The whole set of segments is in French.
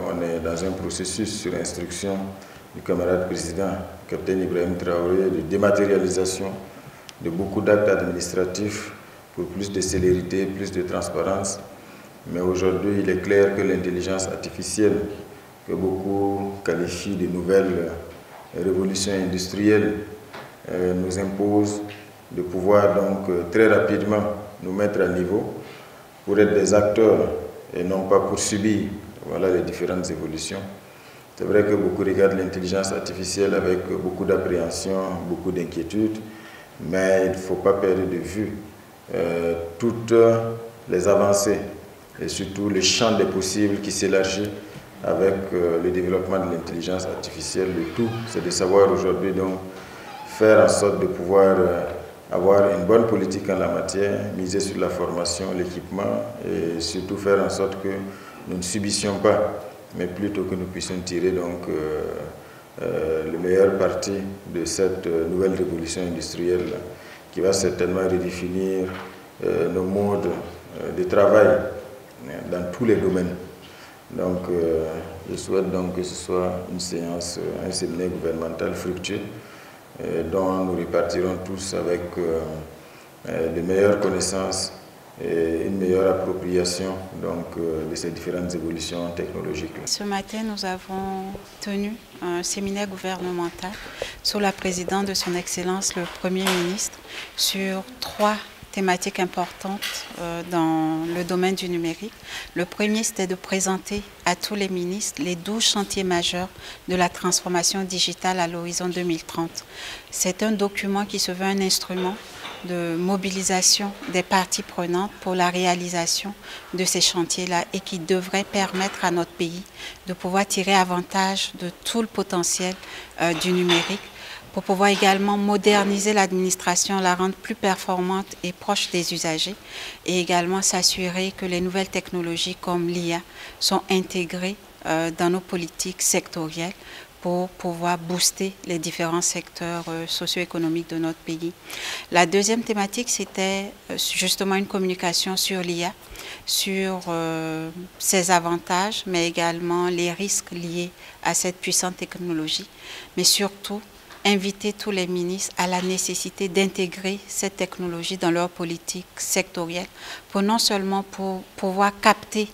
on est dans un processus sur instruction du camarade président, capitaine Ibrahim Traoré, de dématérialisation de beaucoup d'actes administratifs pour plus de célérité, plus de transparence. Mais aujourd'hui, il est clair que l'intelligence artificielle, que beaucoup qualifient de nouvelle révolution industrielle, nous impose de pouvoir donc très rapidement nous mettre à niveau pour être des acteurs et non pas pour subir les différentes évolutions. C'est vrai que beaucoup regardent l'intelligence artificielle avec beaucoup d'appréhension, beaucoup d'inquiétude, mais il ne faut pas perdre de vue toutes les avancées et surtout le champ des possibles qui s'élargit avec le développement de l'intelligence artificielle. Le tout, c'est de savoir aujourd'hui donc faire en sorte de pouvoir avoir une bonne politique en la matière, miser sur la formation, l'équipement et surtout faire en sorte que nous ne subissions pas, mais plutôt que nous puissions tirer donc le meilleur parti de cette nouvelle révolution industrielle qui va certainement redéfinir nos modes de travail dans tous les domaines. Donc je souhaite donc que ce soit une séance, un séminaire gouvernemental fructueux dont nous repartirons tous avec de meilleures connaissances et une meilleure appropriation donc, de ces différentes évolutions technologiques. Ce matin, nous avons tenu un séminaire gouvernemental sous la présidence de son Excellence le Premier ministre sur 3 thématiques importantes dans le domaine du numérique. Le premier, c'était de présenter à tous les ministres les 12 chantiers majeurs de la transformation digitale à l'horizon 2030. C'est un document qui se veut un instrument de mobilisation des parties prenantes pour la réalisation de ces chantiers-là et qui devrait permettre à notre pays de pouvoir tirer avantage de tout le potentiel du numérique, pour pouvoir également moderniser l'administration, la rendre plus performante et proche des usagers, et également s'assurer que les nouvelles technologies comme l'IA sont intégrées dans nos politiques sectorielles pour pouvoir booster les différents secteurs socio-économiques de notre pays. La deuxième thématique, c'était justement une communication sur l'IA, sur ses avantages, mais également les risques liés à cette puissante technologie, mais surtout inviter tous les ministres à la nécessité d'intégrer cette technologie dans leur politique sectorielle pour non seulement pour pouvoir capter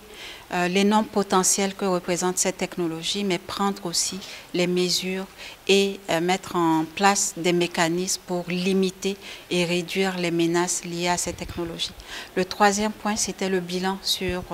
l'énorme potentiel que représente cette technologie, mais prendre aussi les mesures et mettre en place des mécanismes pour limiter et réduire les menaces liées à cette technologie. Le troisième point, c'était le bilan sur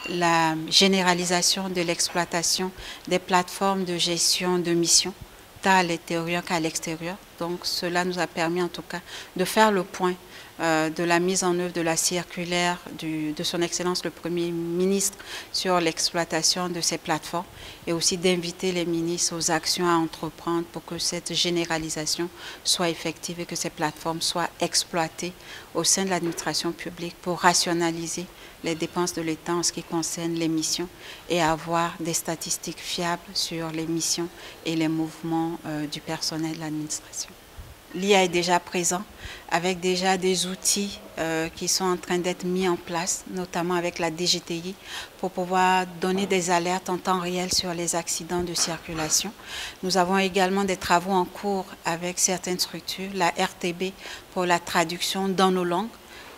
la généralisation de l'exploitation des plateformes de gestion de missions, tant à l'intérieur qu'à l'extérieur. Donc cela nous a permis en tout cas de faire le point de la mise en œuvre de la circulaire de son Excellence le Premier ministre sur l'exploitation de ces plateformes et aussi d'inviter les ministres aux actions à entreprendre pour que cette généralisation soit effective et que ces plateformes soient exploitées au sein de l'administration publique pour rationaliser les dépenses de l'État en ce qui concerne les missions et avoir des statistiques fiables sur les missions et les mouvements du personnel de l'administration. L'IA est déjà présent avec déjà des outils qui sont en train d'être mis en place, notamment avec la DGTI, pour pouvoir donner des alertes en temps réel sur les accidents de circulation. Nous avons également des travaux en cours avec certaines structures, la RTB pour la traduction dans nos langues.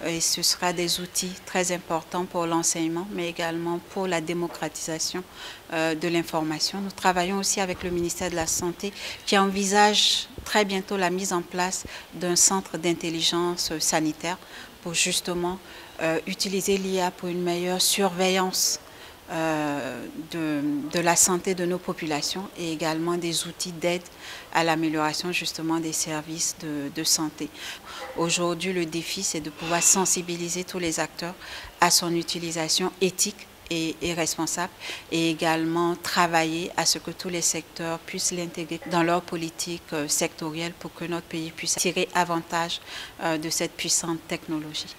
Et ce sera des outils très importants pour l'enseignement, mais également pour la démocratisation de l'information. Nous travaillons aussi avec le ministère de la Santé qui envisage très bientôt la mise en place d'un centre d'intelligence sanitaire pour justement utiliser l'IA pour une meilleure surveillance de la santé de nos populations et également des outils d'aide à l'amélioration justement des services de santé. Aujourd'hui, le défi, c'est de pouvoir sensibiliser tous les acteurs à son utilisation éthique et responsable et également travailler à ce que tous les secteurs puissent l'intégrer dans leur politique sectorielle pour que notre pays puisse tirer avantage de cette puissante technologie.